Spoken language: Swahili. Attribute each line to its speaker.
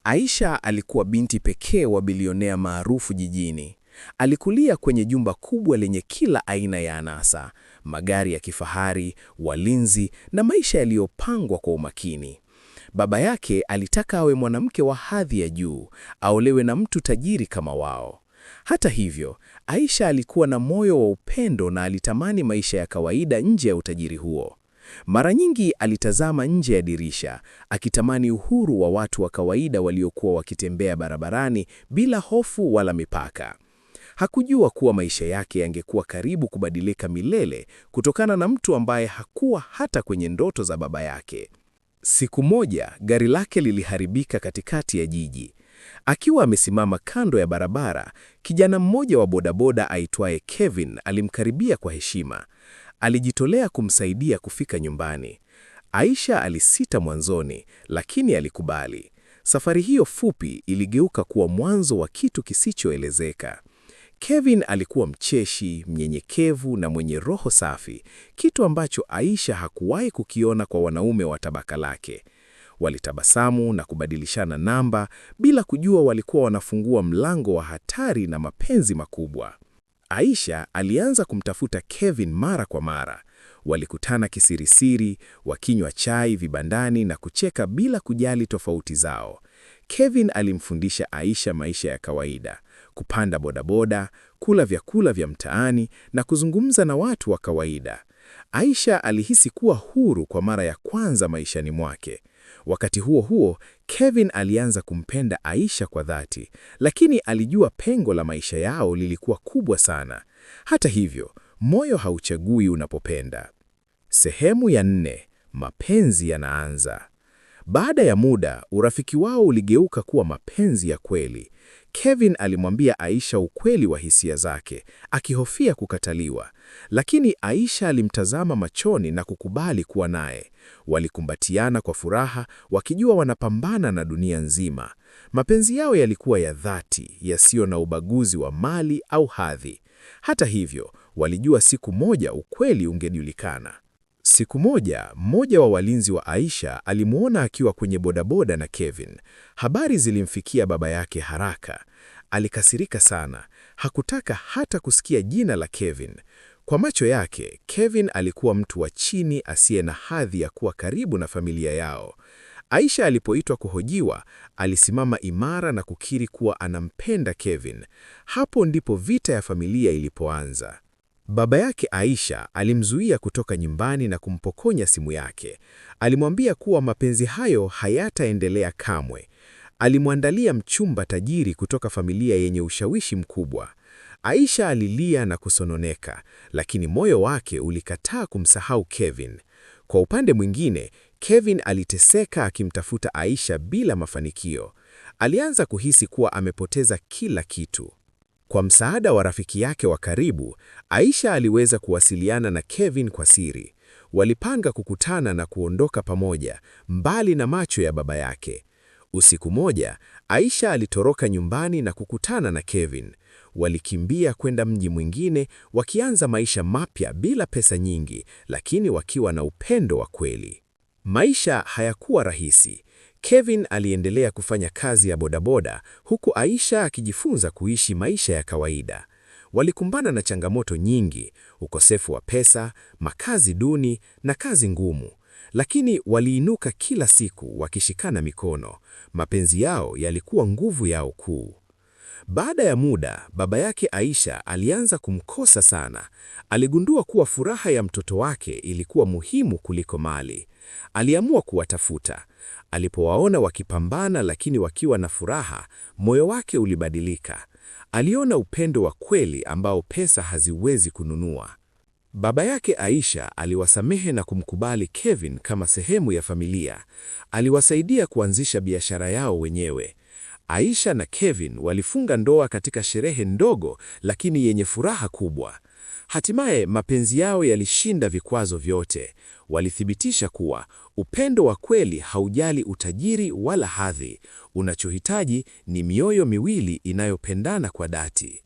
Speaker 1: Aisha alikuwa binti pekee wa bilionea maarufu jijini. Alikulia kwenye jumba kubwa lenye kila aina ya anasa, magari ya kifahari, walinzi na maisha yaliyopangwa kwa umakini. Baba yake alitaka awe mwanamke wa hadhi ya juu, aolewe na mtu tajiri kama wao. Hata hivyo, Aisha alikuwa na moyo wa upendo na alitamani maisha ya kawaida nje ya utajiri huo. Mara nyingi alitazama nje ya dirisha, akitamani uhuru wa watu wa kawaida waliokuwa wakitembea barabarani bila hofu wala mipaka. Hakujua kuwa maisha yake yangekuwa karibu kubadilika milele kutokana na mtu ambaye hakuwa hata kwenye ndoto za baba yake. Siku moja, gari lake liliharibika katikati ya jiji. Akiwa amesimama kando ya barabara, kijana mmoja wa bodaboda aitwaye Kevin alimkaribia kwa heshima. Alijitolea kumsaidia kufika nyumbani. Aisha alisita mwanzoni, lakini alikubali. Safari hiyo fupi iligeuka kuwa mwanzo wa kitu kisichoelezeka. Kevin alikuwa mcheshi, mnyenyekevu na mwenye roho safi, kitu ambacho Aisha hakuwahi kukiona kwa wanaume wa tabaka lake. Walitabasamu na kubadilishana namba bila kujua walikuwa wanafungua mlango wa hatari na mapenzi makubwa. Aisha alianza kumtafuta Kevin mara kwa mara. Walikutana kisirisiri, wakinywa chai vibandani na kucheka bila kujali tofauti zao. Kevin alimfundisha Aisha maisha ya kawaida, kupanda bodaboda, kula vyakula vya mtaani na kuzungumza na watu wa kawaida. Aisha alihisi kuwa huru kwa mara ya kwanza maishani mwake. Wakati huo huo, Kevin alianza kumpenda Aisha kwa dhati, lakini alijua pengo la maisha yao lilikuwa kubwa sana. Hata hivyo, moyo hauchagui unapopenda. Sehemu ya 4: mapenzi yanaanza. Baada ya muda, urafiki wao uligeuka kuwa mapenzi ya kweli. Kevin alimwambia Aisha ukweli wa hisia zake, akihofia kukataliwa. Lakini Aisha alimtazama machoni na kukubali kuwa naye. Walikumbatiana kwa furaha, wakijua wanapambana na dunia nzima. Mapenzi yao yalikuwa ya dhati, yasiyo na ubaguzi wa mali au hadhi. Hata hivyo, walijua siku moja ukweli ungejulikana. Siku moja, mmoja wa walinzi wa Aisha alimuona akiwa kwenye bodaboda na Kevin. Habari zilimfikia baba yake haraka. Alikasirika sana. Hakutaka hata kusikia jina la Kevin. Kwa macho yake, Kevin alikuwa mtu wa chini asiye na hadhi ya kuwa karibu na familia yao. Aisha alipoitwa kuhojiwa, alisimama imara na kukiri kuwa anampenda Kevin. Hapo ndipo vita ya familia ilipoanza. Baba yake Aisha alimzuia kutoka nyumbani na kumpokonya simu yake. Alimwambia kuwa mapenzi hayo hayataendelea kamwe. Alimwandalia mchumba tajiri kutoka familia yenye ushawishi mkubwa. Aisha alilia na kusononeka, lakini moyo wake ulikataa kumsahau Kevin. Kwa upande mwingine, Kevin aliteseka akimtafuta Aisha bila mafanikio. Alianza kuhisi kuwa amepoteza kila kitu. Kwa msaada wa rafiki yake wa karibu, Aisha aliweza kuwasiliana na Kevin kwa siri. Walipanga kukutana na kuondoka pamoja, mbali na macho ya baba yake. Usiku moja, Aisha alitoroka nyumbani na kukutana na Kevin. Walikimbia kwenda mji mwingine, wakianza maisha mapya bila pesa nyingi, lakini wakiwa na upendo wa kweli. Maisha hayakuwa rahisi. Kevin aliendelea kufanya kazi ya bodaboda, huku Aisha akijifunza kuishi maisha ya kawaida. Walikumbana na changamoto nyingi: ukosefu wa pesa, makazi duni na kazi ngumu. Lakini waliinuka kila siku wakishikana mikono. Mapenzi yao yalikuwa nguvu yao kuu. Baada ya muda, baba yake Aisha alianza kumkosa sana. Aligundua kuwa furaha ya mtoto wake ilikuwa muhimu kuliko mali. Aliamua kuwatafuta. Alipowaona wakipambana lakini wakiwa na furaha, moyo wake ulibadilika. Aliona upendo wa kweli ambao pesa haziwezi kununua. Baba yake Aisha aliwasamehe na kumkubali Kevin kama sehemu ya familia. Aliwasaidia kuanzisha biashara yao wenyewe. Aisha na Kevin walifunga ndoa katika sherehe ndogo lakini yenye furaha kubwa. Hatimaye mapenzi yao yalishinda vikwazo vyote. Walithibitisha kuwa upendo wa kweli haujali utajiri wala hadhi. Unachohitaji ni mioyo miwili inayopendana kwa dhati.